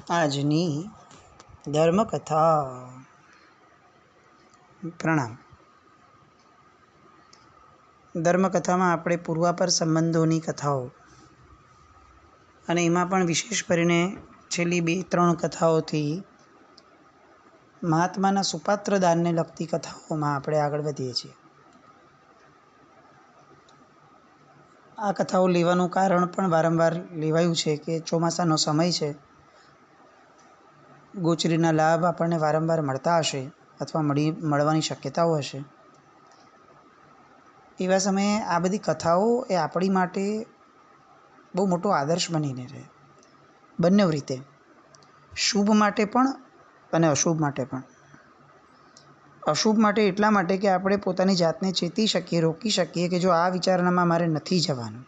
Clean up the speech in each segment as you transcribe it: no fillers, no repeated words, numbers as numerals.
આજની ધર્મકથા. પ્રણામ. ધર્મકથામાં આપણે પૂર્વાપર સંબંધોની કથાઓ અને એમાં પણ વિશેષ કરીને છેલ્લી 2-3 કથાઓથી મહાત્માના સુપાત્ર દાનને લગતી કથાઓમાં આપણે આગળ વધીએ છીએ. આ કથાઓ લેવાનું કારણ પણ વારંવાર લેવાયું છે કે ચોમાસાનો સમય છે, ગોચરીના લાભ આપણને વારંવાર મળતા હશે અથવા મળવાની શક્યતાઓ હશે. એવા સમયે આ બધી કથાઓ એ આપણી માટે બહુ મોટો આદર્શ બનીને રહે, બંને રીતે, શુભ માટે પણ અને અશુભ માટે પણ. અશુભ માટે એટલા માટે કે આપણે પોતાની જાતને ચેતી શકીએ, રોકી શકીએ કે જો આ વિચારણામાં મારે નથી જવાનું,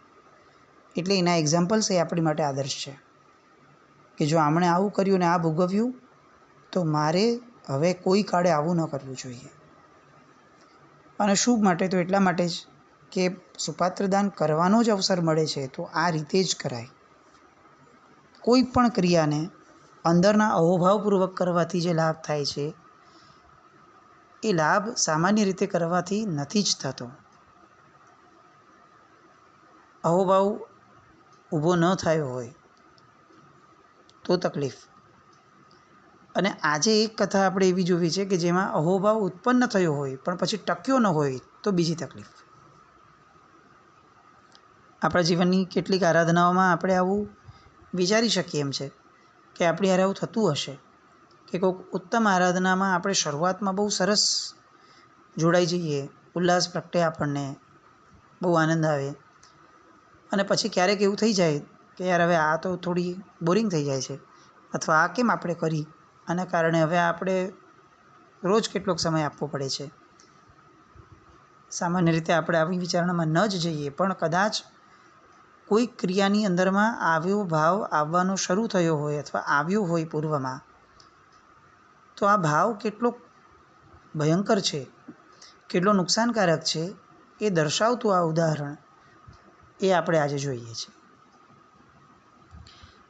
એટલે એના એક્ઝામ્પલ્સ એ આપણી માટે આદર્શ છે કે જો આમણે આવું કર્યું ને આ ભોગવ્યું તો મારે હવે કોઈ કાળે આવું ન કરવું જોઈએ. અને શુભ માટે તો એટલા માટે જ કે સુપાત્રદાન કરવાનો જ અવસર મળે છે તો આ રીતે જ કરાય. કોઈ પણ ક્રિયાને અંદરના અહોભાવપૂર્વક કરવાથી જે લાભ થાય છે એ લાભ સામાન્ય રીતે કરવાથી નથી જ થતો. અહોભાવ ઊભો ન થયો હોય તો તકલીફ. અને આજે એક કથા આપણે એવી જોવી છે કે જેમાં અહોભાવ ઉત્પન્ન થયો હોય પણ પછી ટક્યો ન હોય તો બીજી તકલીફ. આપણા જીવનની કેટલીક આરાધનાઓમાં આપણે આવું વિચારી શકીએ એમ છે કે આપણી હારે આવું થતું હશે કે કોઈક ઉત્તમ આરાધનામાં આપણે શરૂઆતમાં બહુ સરસ જોડાઈ જઈએ, ઉલ્લાસ પ્રગટે, આપણને બહુ આનંદ આવે, અને પછી ક્યારેક એવું થઈ જાય કે યાર હવે આ તો થોડી બોરિંગ થઈ જાય છે, અથવા આ કેમ આપણે કરી, આના કારણે હવે આપણે રોજ કેટલોક સમય આપવો પડે છે. સામાન્ય રીતે આપણે આવી વિચારણામાં ન જ જઈએ પણ કદાચ કોઈ ક્રિયાની અંદરમાં આવ્યો ભાવ આવવાનો શરૂ થયો હોય અથવા આવ્યો હોય પૂર્વમાં, તો આ ભાવ કેટલો ભયંકર છે, કેટલો નુકસાનકારક છે એ દર્શાવતું આ ઉદાહરણ એ આપણે આજે જોઈએ છીએ.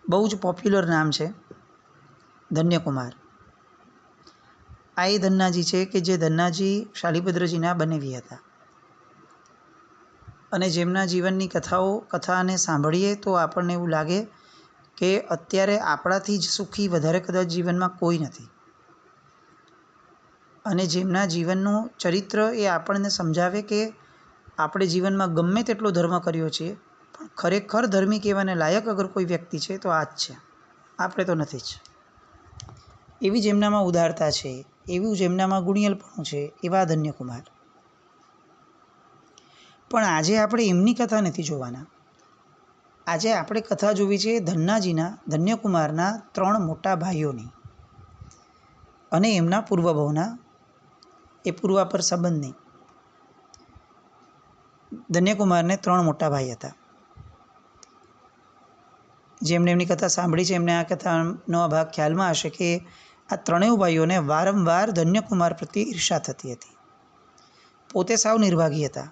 બહુ જ પોપ્યુલર નામ છે ધન્યકુમાર. આ એ ધન્નાજી છે કે જે ધન્નાજી શાલિભદ્રજીના બનેવી હતા અને જેમના જીવનની કથાને સાંભળીએ તો આપણને એવું લાગે કે અત્યારે આપણાથી જ સુખી વધારે કદાચ જીવનમાં કોઈ નથી. અને જેમના જીવનનું ચરિત્ર એ આપણને સમજાવે કે આપણે જીવનમાં ગમે તેટલો ધર્મ કર્યો છે પણ ખરેખર ધર્મી કહેવાને લાયક અગર કોઈ વ્યક્તિ છે તો આ જ છે, આપણે તો નથી જ. એવી જેમનામાં ઉદારતા છે, એવું જેમનામાં ગુણિયલપણું છે, એવા ધન્યકુમાર. પણ આજે આપણે એમની કથા નથી જોવાના. આજે આપણે કથા જોવી છે ધન્યકુમારના 3 મોટા ભાઈઓની અને એમના પૂર્વભાવના, એ પૂર્વાપર સંબંધની. ધન્યકુમારને 3 મોટા ભાઈ હતા. જેમણે એમની કથા સાંભળી છે એમને આ કથાનો ભાગ ખ્યાલમાં હશે કે આ 3 ભાઈઓને વારંવાર ધન્યકુમાર પ્રત્યે ઈર્ષા થતી હતી. પોતે સાવ નિર્ભાગી હતા,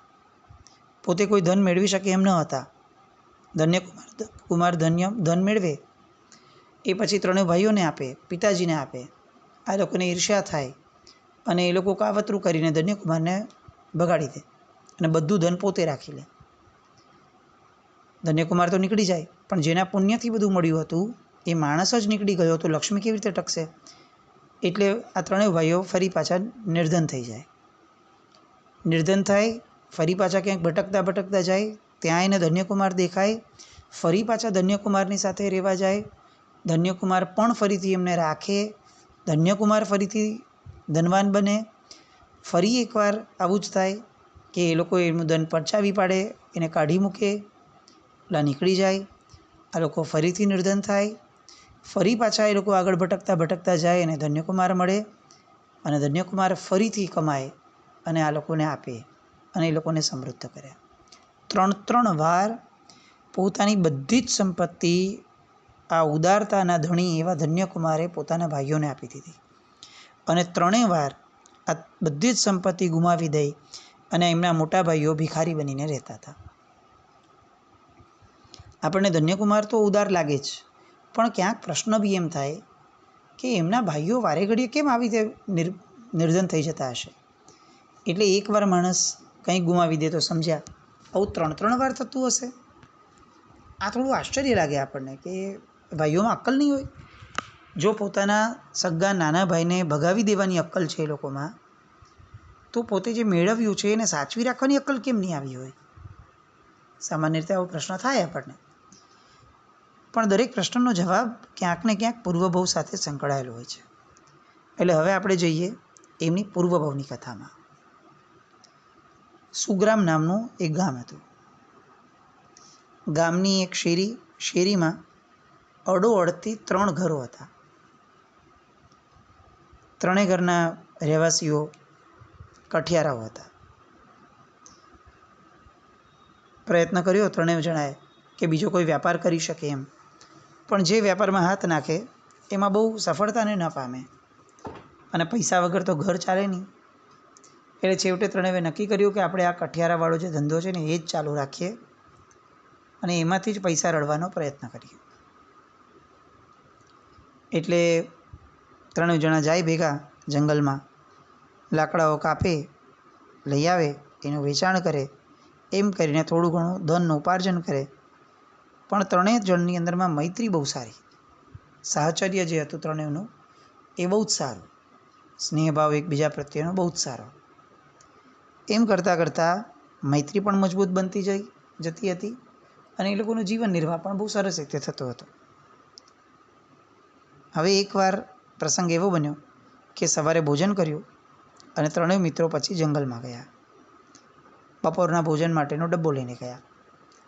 પોતે કોઈ ધન મેળવી શકે એમ ન હતા. ધન્યકુમાર ધન મેળવે એ પછી 3 ભાઈઓને આપે, પિતાજીને આપે. આ લોકોને ઈર્ષ્યા થાય અને એ લોકો કાવતરું કરીને ધન્યકુમારને ભગાડી દે અને બધું ધન પોતે રાખી લે. ધન્યકુમાર તો નીકળી જાય, પણ જેના પુણ્યથી બધું મળ્યું હતું એ માણસ જ નીકળી ગયો તો લક્ષ્મી કેવી રીતે ટકશે? એટલે આ 3 ભાઈઓ ફરી પાછા નિર્ધન થઈ જાય. નિર્ધન થાય, ફરી પાછા ક્યાંક ભટકતા જાય, ત્યાં એને ધન્યકુમાર દેખાય, ફરી પાછા ધન્યકુમારની સાથે રહેવા જાય. ધન્યકુમાર પણ ફરીથી એમને રાખે, ધન્યકુમાર ફરીથી ધનવાન બને. ફરી એકવાર આવું જ થાય કે એ લોકો એનું ધન પરચાવી પાડે, એને કાઢી મૂકે, પેલા નીકળી જાય. આ લોકો ફરીથી નિર્ધન થાય, ફરી પાછા એ લોકો આગળ ભટકતા જાય અને ધન્યકુમાર મળે, અને ધન્યકુમાર ફરીથી કમાય અને આ લોકોને આપે અને એ લોકોને સમૃદ્ધ કરે. 3 વાર પોતાની બધી જ સંપત્તિ આ ઉદારતાના ધણી એવા ધન્યકુમારે પોતાના ભાઈઓને આપી દીધી, અને 3 વાર આ બધી જ સંપત્તિ ગુમાવી દઈ અને એમના મોટા ભાઈઓ ભિખારી બનીને રહેતા હતા. આપણને ધન્યકુમાર તો ઉદાર લાગે જ, પણ ક્યાંક પ્રશ્ન બી એમ થાય કે એમના ભાઈઓ વારે ઘડીએ કેમ આવી રીતે નિર્ધન થઈ જતા હશે. એટલે એકવાર માણસ કંઈ ગુમાવી દે તો સમજ્યા, આવું 3 વાર થતું હશે. આ થોડું આશ્ચર્ય લાગે આપણને કે ભાઈઓમાં અક્કલ નહીં હોય. જો પોતાના સગા નાના ભાઈને ભગાવી દેવાની અક્કલ છે એ લોકોમાં, તો પોતે જે મેળવ્યું છે એને સાચવી રાખવાની અક્કલ કેમ નહીં આવી હોય. સામાન્ય રીતે આવો પ્રશ્ન થાય આપણને. પણ દરેક પ્રશ્નનો જવાબ ક્યાંક ને ક્યાંક પૂર્વભવ સાથે સંકળાયેલો હોય છે. એટલે હવે આપણે જઈએ એમની પૂર્વભવની કથામાં. સુગ્રામ નામનું એક ગામ હતું. ગામની એક શેરીમાં અડોઅડથી 3 ઘરો હતા. 3 ઘરના રહેવાસીઓ કઠિયારાઓ હતા. પ્રયત્ન કર્યો 3 જણાએ કે બીજો કોઈ વ્યાપાર કરી શકે એમ, પણ જે વ્યાપારમાં હાથ નાખે એમાં બહુ સફળતાને ન પામે અને પૈસા વગર તો ઘર ચાલે નહીં. એટલે છેવટે 3એ નક્કી કર્યું કે આપણે આ કઠિયારાવાળો જે ધંધો છે ને એ જ ચાલુ રાખીએ અને એમાંથી જ પૈસા રળવાનો પ્રયત્ન કરીએ. એટલે 3 જણા જાય ભેગા જંગલમાં, લાકડાઓ કાપે, લઈ આવે, એનું વેચાણ કરે, એમ કરીને થોડું ઘણું ધનનું ઉપાર્જન કરે. પણ 3 જણની અંદરમાં મૈત્રી બહુ સારી, સાહચર્ય જે હતું 3નું એ બહુ જ સારું, સ્નેહભાવ એકબીજા પ્રત્યેનો બહુ જ સારો. એમ કરતાં કરતાં મૈત્રી પણ મજબૂત બનતી જતી હતી અને એ લોકોનું જીવન નિર્વાહ પણ બહુ સરસ રીતે થતો હતો. હવે એકવાર પ્રસંગ એવો બન્યો કે સવારે ભોજન કર્યું અને 3 મિત્રો પછી જંગલમાં ગયા. બપોરના ભોજન માટેનો ડબ્બો લઈને ગયા.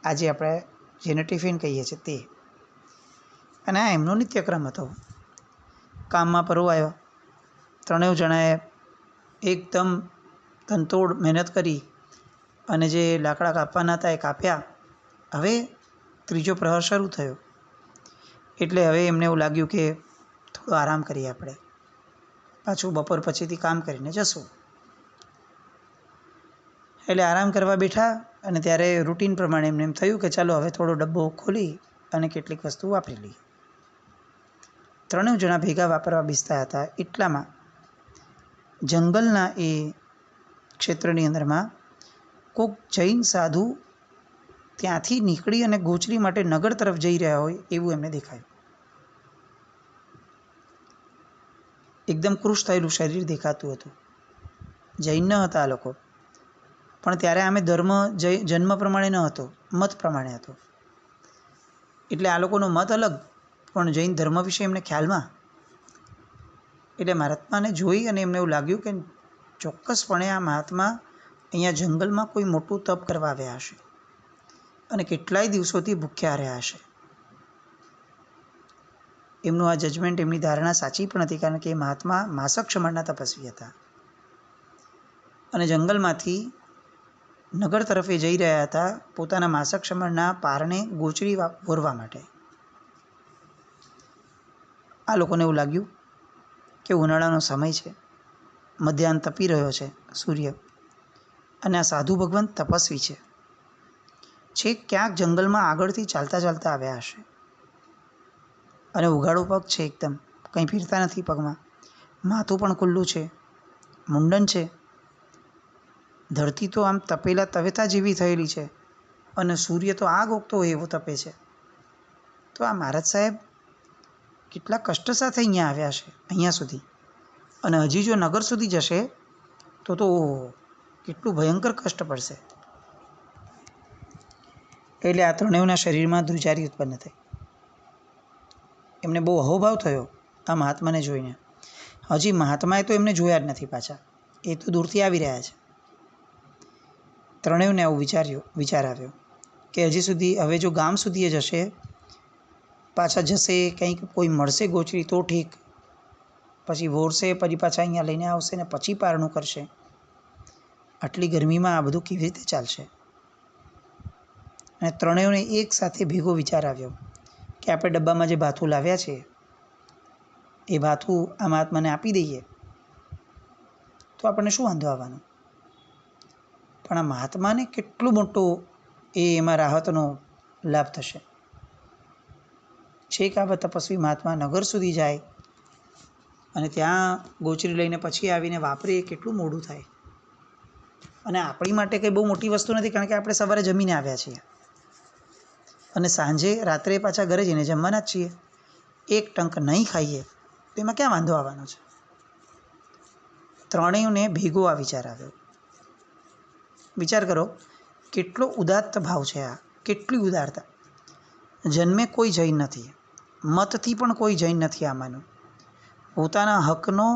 આજે આપણે જેને ટિફિન કહીએ છીએ તે. અને આ એમનો નિત્યક્રમ હતો. કામમાં પરોવાયો. 3 જણાએ એકદમ તનતોડ મહેનત કરી અને જે લાકડા કાપવાના હતા એ કાપ્યા. હવે ત્રીજો પ્રહર શરૂ થયો એટલે હવે એમને એવું લાગ્યું કે થોડો આરામ કરીએ, આપણે પાછું બપોર પછીથી કામ કરીને જશું. એટલે આરામ કરવા બેઠા અને ત્યારે રૂટીન પ્રમાણે એમને એમ થયું કે ચાલો હવે થોડો ડબ્બો ખોલી અને કેટલીક વસ્તુ વાપરી લઈએ. 3 જણા ભેગા વાપરવા બેસતા હતા એટલામાં જંગલના એ ક્ષેત્રની અંદરમાં કોઈક જૈન સાધુ ત્યાંથી નીકળી અને ગોચરી માટે નગર તરફ જઈ રહ્યા હોય એવું એમને દેખાયું. એકદમ કૃશ થયેલું શરીર દેખાતું હતું. જૈન ન હતા આ લોકો, પણ ત્યારે આમે ધર્મ જન્મ પ્રમાણે ન હતો, મત પ્રમાણે હતો. એટલે આ લોકોનો મત અલગ, પણ જૈન ધર્મ વિશે એમને ખ્યાલમાં. એટલે મહાત્માને જોઈ અને એમને એવું લાગ્યું કે ચોક્કસપણે આ મહાત્મા અહીંયા જંગલમાં કોઈ મોટું તપ કરવા આવ્યા હશે અને કેટલાય દિવસોથી ભૂખ્યા રહ્યા હશે. એમનું આ જજમેન્ટ, એમની ધારણા સાચી પણ હતી, કારણ કે એ મહાત્મા માસક ક્ષમણના તપસ્વી હતા અને જંગલમાંથી નગર તરફે જઈ રહ્યા હતા પોતાના માસક ક્ષમણના પારણે ગોચરી વોરવા માટે. આ લોકોને એવું લાગ્યું કે ઉનાળાનો સમય છે, મધ્યાહન તપી રહ્યો છે સૂર્ય, અને આ સાધુ ભગવાન તપસ્વી છે. છેક ક્યાંક જંગલમાં આગળથી ચાલતા ચાલતા આવ્યા હશે અને ઉઘાડો પગ છે, એકદમ કંઈ ફીરતા નથી પગમાં, માથું પણ ખુલ્લું છે, મુંડન છે, ધરતી તો આમ તપેલા તવેતા જેવી થયેલી છે અને સૂર્ય તો આગ ઓગતો હોય એવો તપે છે. તો આ મહારાજ સાહેબ કેટલા કષ્ટ સાથે અહીંયા આવ્યા છે, અહીંયા સુધી, અને હજી જો નગર સુધી જશે તો કેટલું ભયંકર કષ્ટ પડશે. એટલે આ 3ના શરીરમાં ધ્રુજારી ઉત્પન્ન થઈ. એમને બહુ અહોભાવ થયો આ મહાત્માને જોઈને. હજી મહાત્માએ તો એમને જોયા જ નથી પાછા, એ તો દૂરથી આવી રહ્યા છે. 3ને આવું વિચાર આવ્યો કે હજી સુધી, હવે જો ગામ સુધી જશે, પાછા જશે, કંઈક કોઈ મળશે ગોચરી તો ઠીક, પછી વોરશે, પછી પાછા અહીંયા લઈને આવશે ને પછી પારણું કરશે. આટલી ગરમીમાં આ બધું કેવી રીતે ચાલશે? અને 3ને એક સાથે ભેગો વિચાર આવ્યો કે આપણે ડબ્બામાં જે ભાથું લાવ્યા છે એ ભાથું આ મહાત્માને આપી દઈએ તો આપણને શું વાંધો આવવાનો? પણ આ મહાત્માને કેટલો મોટો એમાં રાહતનો લાભ થશે. છેક આ તપસ્વી મહાત્મા નગર સુધી જાય અને ત્યાં ગોચરી લઈને પછી આવીને વાપરે એ કેટલું મોડું થાય. અને આપણી માટે કંઈ બહુ મોટી વસ્તુ નથી, કારણ કે આપણે સવારે જમીને આવ્યા છીએ અને સાંજે રાત્રે પાછા ઘરે જઈને જમવાના જ છીએ. એક ટંક નહીં ખાઈએ તો એમાં ક્યાં વાંધો આવવાનો છે? ત્રણેયને ભેગો આ વિચાર આવ્યો. વિચાર કરો, કેટલો ઉદાત્ત ભાવ છે આ, કેટલી ઉદારતા. જન્મે કોઈ જૈન નથી, મતથી પણ કોઈ જૈન નથી આમાંનું. પોતાના હકનો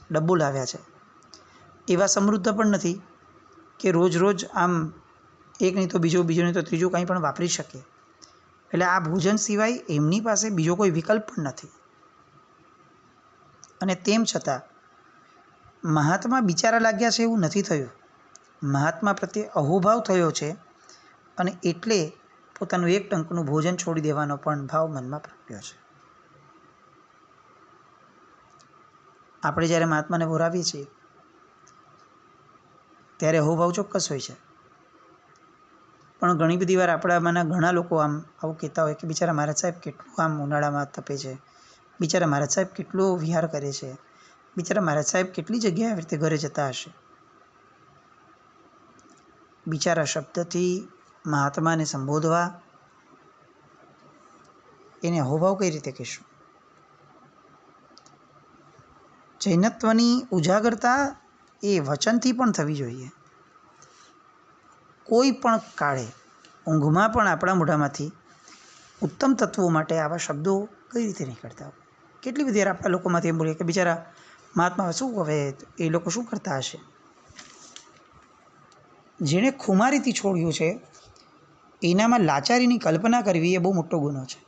ડબ્બો લાવ્યા છે. એવા સમૃદ્ધ પણ નથી કે રોજ રોજ આમ એક નહીં તો બીજો, બીજો નહીં તો ત્રીજો કંઈ પણ વાપરી શકે. એટલે આ ભોજન સિવાય એમની પાસે બીજો કોઈ વિકલ્પ પણ નથી. અને તેમ છતાં મહાત્મા બિચારા લાગ્યા છે એવું નથી થયું. મહાત્મા પ્રત્યે અહોભાવ થયો છે અને એટલે પોતાનું એક ટંકનું ભોજન છોડી દેવાનો પણ ભાવ મનમાં પ્રગટ્યો છે. આપણે જ્યારે મહાત્માને બોલાવીએ છીએ ત્યારે અહોભાવ ચોક્કસ હોય છે, પણ ઘણી બધી વાર આપણામાંના ઘણા લોકો આવું કહેતા હોય કે બિચારા મહારાજ સાહેબ કેટલું આમ ઉનાળામાં તપે છે, બિચારા મહારાજ સાહેબ કેટલો વિહાર કરે છે, બિચારા મહારાજ સાહેબ કેટલી જગ્યાએ આવી રીતે ઘરે જતા હશે. બિચારા શબ્દથી મહાત્માને સંબોધવા એને અહોભાવ કઈ રીતે કહેશું? જૈનત્વની ઉજાગરતા એ વચનથી પણ થવી જોઈએ. કોઈ પણ કાળે ઊંઘમાં પણ આપણા મોઢામાંથી ઉત્તમ તત્વો માટે આવા શબ્દો કઈ રીતે નીકળતા હોય? કેટલી બધી વાર આપણા લોકોમાંથી એમ બોલીએ કે બિચારા મહાત્મા શું હવે એ લોકો શું કરતા હશે? જેણે ખુમારીથી છોડ્યું છે એનામાં લાચારીની કલ્પના કરવી એ બહુ મોટો ગુનો છે.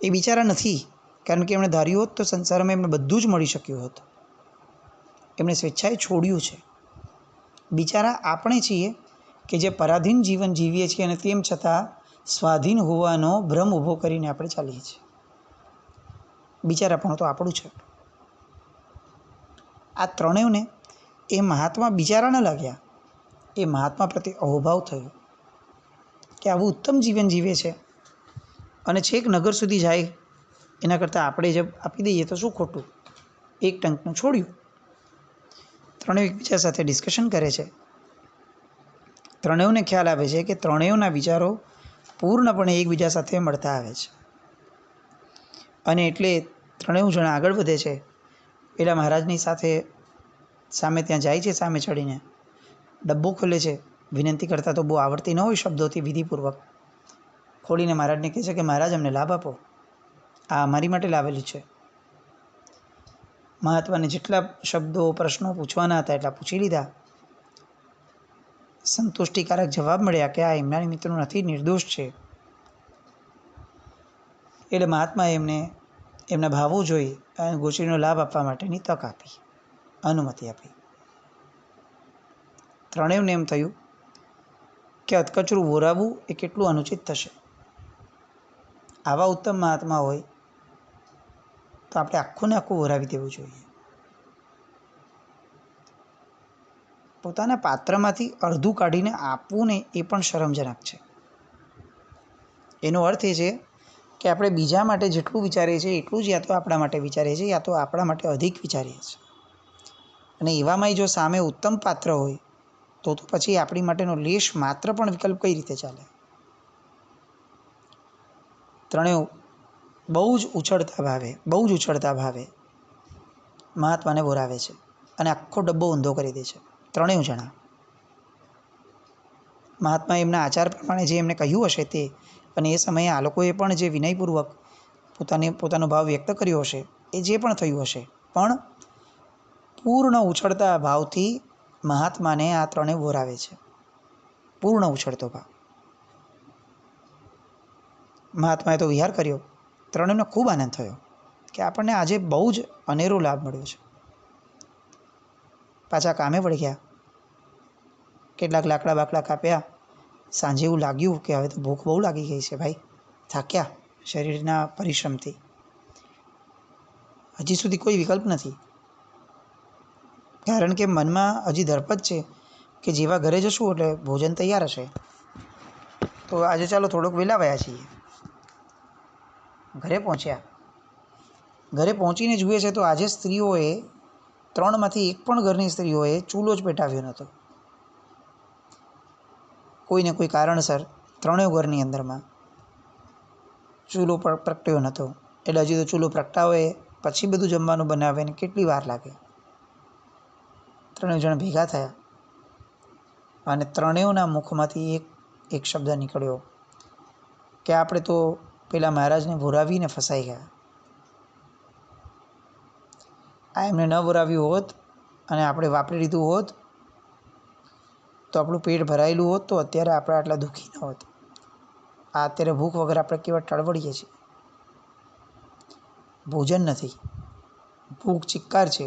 એ બિચારા નથી, કારણ કે એમણે ધાર્યું હોત તો સંસારમાં એમને બધું જ મળી શક્યું હોત. એમણે સ્વેચ્છાએ છોડ્યું છે. બિચારા આપણે છીએ કે જે પરાધીન જીવન જીવીએ છીએ અને તેમ છતાં સ્વાધીન હોવાનો ભ્રમ ઊભો કરીને આપણે ચાલીએ છીએ. બિચારા પણ તો આપણું છે. આ ત્રણેયને એ મહાત્મા બિચારા ન લાગ્યા, એ મહાત્મા પ્રત્યે અહોભાવ થયો કે આવું ઉત્તમ જીવન જીવે છે અને છેક નગર સુધી જાય એના કરતાં આપણે જ આપી દઈએ તો શું ખોટું? એક ટંકનું છોડ્યું. ત્રણેય એકબીજા સાથે ડિસ્કશન કરે છે. ત્રણેયને ખ્યાલ આવે છે કે ત્રણેયના વિચારો પૂર્ણપણે એકબીજા સાથે મળતા આવે છે અને એટલે ત્રણેય જણા આગળ વધે છે. પેલા મહારાજની સાથે સામે ત્યાં જાય છે, સામે ચડીને ડબ્બો ખોલે છે. વિનંતી કરતાં તો બહુ આવડતી ન હોય શબ્દોથી વિધિપૂર્વક ખોલીને મહારાજને કહે છે કે મહારાજ અમને લાભ આપો, આ અમારી માટે લાવેલું છે. મહાત્માને જેટલા શબ્દો પ્રશ્નો પૂછવાના હતા એટલા પૂછી લીધા. સંતુષ્ટિકારક જવાબ મળ્યા કે આ એમના નિમિત્તનું નથી, નિર્દોષ છે. એટલે મહાત્માએ એમને એમના ભાવો જોઈ અને ગોચરીનો લાભ આપવા માટેની તક આપી, અનુમતિ આપી. ત્રણેયને એમ થયું કે અધકચરું વોરાવવું એ કેટલું અનુચિત થશે. આવા ઉત્તમ મહાત્મા હોય તો આપણે આખું ને આખું વોરાવી દેવું જોઈએ. પોતાના પાત્રમાંથી અડધું કાઢીને આપવું ને એ પણ શરમજનક છે. એનો અર્થ એ છે કે આપણે બીજા માટે જેટલું વિચારીએ છીએ એટલું જ યા તો આપણા માટે વિચારીએ છીએ યા તો આપણા માટે અધિક વિચારીએ છીએ. અને એવામાં જો સામે ઉત્તમ પાત્ર હોય તો પછી આપણી માટેનો લેશ માત્ર પણ વિકલ્પ કઈ રીતે ચાલે? ત્રણેય બહુ જ ઉછળતા ભાવે મહાત્માને બોલાવે છે અને આખો ડબ્બો ઊંધો કરી દે છે. ત્રણેય જણા મહાત્મા એમના આચાર પ્રમાણે જે એમને કહ્યું હશે તે, અને એ સમયે આ લોકોએ પણ જે વિનયપૂર્વક પોતાનો ભાવ વ્યક્ત કર્યો હશે, એ જે પણ થયું હશે, પણ પૂર્ણ ઉછળતા ભાવથી મહાત્માને આ ત્રણેય બોલાવે છે. પૂર્ણ ઉછળતો ભાવ. મહાત્માએ તો વિહાર કર્યો. ત્રણેયને ખૂબ આનંદ થયો કે આપણને આજે બહુ જ અનેરો લાભ મળ્યો છે. પાછા કામે વળી ગયા. કેટલાક લાકડા બાકડા કાપ્યા. સાંજે એવું લાગ્યું કે હવે તો ભૂખ બહુ લાગી ગઈ છે ભાઈ, થાક્યા શરીરના પરિશ્રમથી. હજી સુધી કોઈ વિકલ્પ નથી, કારણ કે મનમાં હજી ધરપત છે કે જેવા ઘરે જશું એટલે ભોજન તૈયાર હશે, તો આજે ચાલો થોડોક વહેલા વયા છીએ. ઘરે પહોંચ્યા. ઘરે પહોંચીને જુએ છે તો આજે સ્ત્રીઓએ 3માંથી એક પણ ઘરની સ્ત્રીઓએ ચૂલો જ પેટાવ્યો નહોતો. કોઈને કોઈ કારણસર 3 ઘરની અંદરમાં ચૂલો પ્રગટ્યો નહોતો. એટલે હજી તો ચૂલો પ્રગટાવે પછી બધું જમવાનું બનાવે ને કેટલી વાર લાગે. 3 જણ ભેગા થયા અને 3ના મુખમાંથી એક શબ્દ નીકળ્યો કે આપણે તો પેલા મહારાજને ભોરાવીને ફસાઈ ગયા. આ એમને ન ભોરાવ્યું હોત અને આપણે વાપરી લીધું હોત તો આપણું પેટ ભરાયેલું હોત તો અત્યારે આપણે આટલા દુઃખી ન હોત. આ અત્યારે ભૂખ વગર આપણે કેવા ટળવળીએ છીએ. ભોજન નથી, ભૂખ ચિક્કાર છે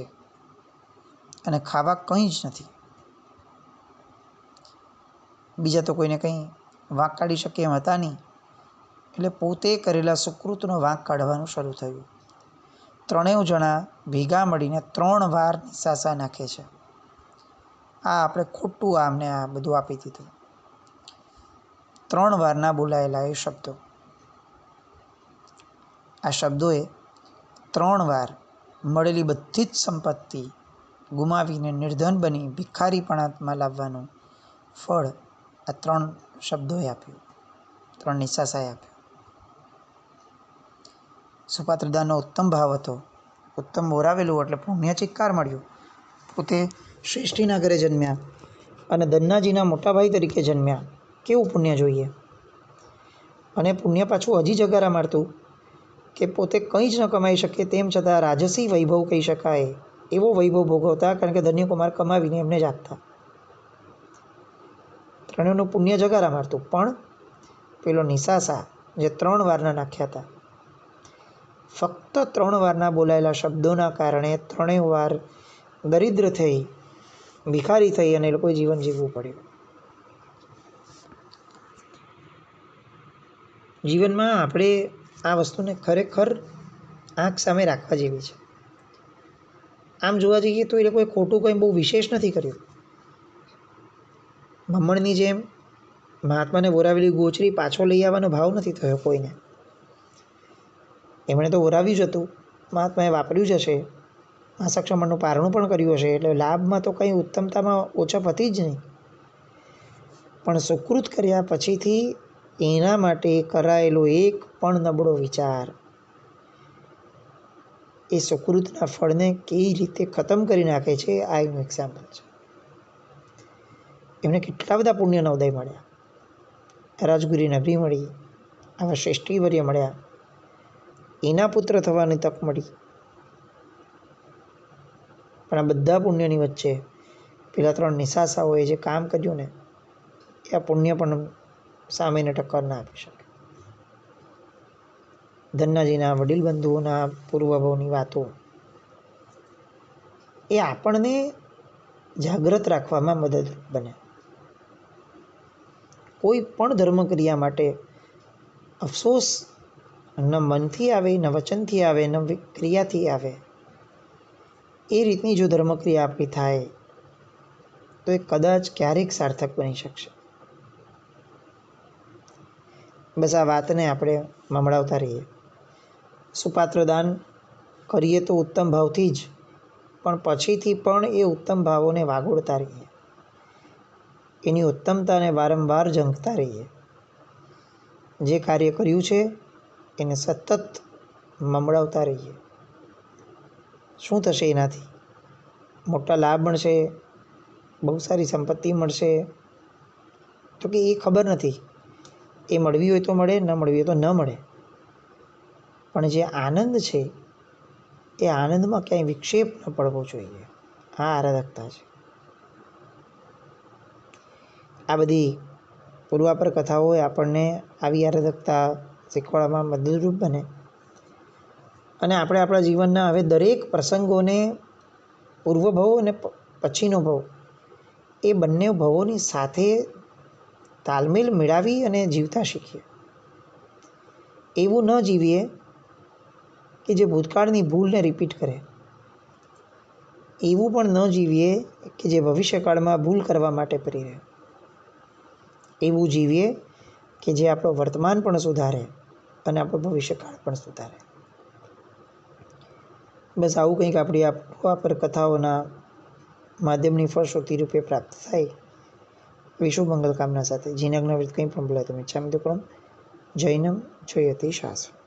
અને ખાવા કંઈ જ નથી. બીજા તો કોઈને કંઈ વાંક કાઢી શકે એમ હતા નહીં. એટલે પોતે કરેલા સુકૃતનો વાંક કાઢવાનું શરૂ થયું. 3 જણા ભેગા મળીને 3 વાર નિશાસા નાખે છે. આ આપણે ખોટું આમને આ બધું આપી દીધું. 3 વારના બોલાયેલા એ શબ્દો. આ શબ્દોએ 3 વાર મળેલી બધી જ સંપત્તિ ગુમાવીને નિર્ધન બની ભિખારીપણામાં લાવવાનું ફળ આ 3 શબ્દોએ આપ્યું, 3 નિશાસાએ આપ્યું. સુપાત્રદાનનો ઉત્તમ ભાવ હતો. ઉત્તમ બોરાવેલું એટલે પુણ્ય ચિક્કાર મળ્યું. પોતે શ્રેષ્ઠીના ઘરે જન્મ્યા અને ધન્નાજીના મોટાભાઈ તરીકે જન્મ્યા. કેવું પુણ્ય જોઈએ! અને પુણ્ય પાછું હજી જગારા મારતું કે પોતે કંઈ જ ન કમાઈ શકે તેમ છતાં રાજસી વૈભવ કહી શકાય એવો વૈભવ ભોગવતા, કારણ કે ધન્યકુમાર કમાવીને એમને જ આપતા. 3નું પુણ્ય જગારા મારતું. પણ પેલો નિશાસા જે 3 વારના નાખ્યા હતા, ફક્ત 3 વારના બોલાયેલા શબ્દોના કારણે 3 વાર દરિદ્ર થઈ, ભિખારી થઈ અને એ લોકોએ જીવન જીવવું પડ્યું. જીવનમાં આપણે આ વસ્તુને ખરેખર આંખ સામે રાખવા જેવી છે. આમ જોવા જઈએ તો એ લોકોએ ખોટું કંઈ બહુ વિશેષ નથી કર્યું. બ્રાહ્મણની જેમ મહાત્માને બોરાવેલી ગોચરી પાછો લઈ આવવાનો ભાવ નથી થયો કોઈને. એમણે તો બોરાવ્યું જ હતું, મહાત્માએ વાપર્યું જ હશે, માસક્ષમણનું પારણું પણ કર્યું હશે, એટલે લાભમાં તો કંઈ ઉત્તમતામાં ઓછપ હતી જ નહીં. પણ સુકૃત કર્યા પછીથી એના માટે કરાયેલો એક પણ નબળો વિચાર એ સુકૃતના ફળને કેવી રીતે ખતમ કરી નાખે છે, આ એનું એક્ઝામ્પલ છે. એમને કેટલા બધા પુણ્યના ઉદય મળ્યા. રાજગુરી નગરી મળી, આવા શ્રેષ્ઠીવર્ય મળ્યા, એના પુત્ર થવાની તક મળી. પણ આ બધા પુણ્યની વચ્ચે પેલા 3 નિશાસાઓએ જે કામ કર્યું ને, એ આ પુણ્ય પણ સામેને ટક્કર ના આપી શકે. ધન્નાજીના વડીલ બંધુઓના પૂર્વભાવની વાતો એ આપણને જાગ્રત રાખવામાં મદદરૂપ બને. કોઈ પણ ધર્મક્રિયા માટે અફસોસ ન મનથી આવે, ન વચનથી આવે, ન ક્રિયાથી આવે. એ રીતની જો ધર્મક્રિયા આપણી થાય તો એ કદાચ ક્યારેક સાર્થક બની શકશે. બસ આ વાતને આપણે મમડાવતા રહીએ. સુપાત્ર દાન કરીએ તો ઉત્તમ ભાવથી જ, પણ પછીથી પણ એ ઉત્તમ ભાવોને વાગોળતા રહીએ, એની ઉત્તમતાને વારંવાર ઝંખતા રહીએ. જે કાર્ય કર્યું છે એને સતત મમડાવતા રહીએ. શું થશે એનાથી? મોટા લાભ મળશે, બહુ સારી સંપત્તિ મળશે, તો કે એ ખબર નથી. એ મળવી હોય તો મળે, ન મળવી હોય તો ન મળે. પણ જે આનંદ છે એ આનંદમાં ક્યાંય વિક્ષેપ ન પડવો જોઈએ. આ આરાધકતા છે. આ બધી પૂર્વાપર કથાઓ આપણને આવી આરાધકતા શીખવાડવામાં મદદરૂપ બને અને આપણે આપણા જીવનના હવે દરેક પ્રસંગોને પૂર્વભવ અને પછીનો ભવ એ બંને ભવોની સાથે તાલમેલ મેળવી અને જીવતા શીખીએ. એવું ન જીવીએ કે જે ભૂતકાળની ભૂલને રિપીટ કરે. એવું પણ ન જીવીએ કે જે ભવિષ્યકાળમાં ભૂલ કરવા માટે પ્રેરે. એવું જીવીએ કે જે આપણો વર્તમાન પણ સુધારે અને આપણો ભવિષ્યકાળ પણ સુધારે. બસ આવું કંઈક આપણી આ પર કથાઓના માધ્યમની ફળશ્રુતિ રૂપે પ્રાપ્ત થાય વિશ્વ મંગલ કામના સાથે. જીનજ્ઞ કંઈ પણ બોલાય તમે ઈચ્છામિ દુક્કડમ જૈનમ જયતિ શાસ્ત્રમ.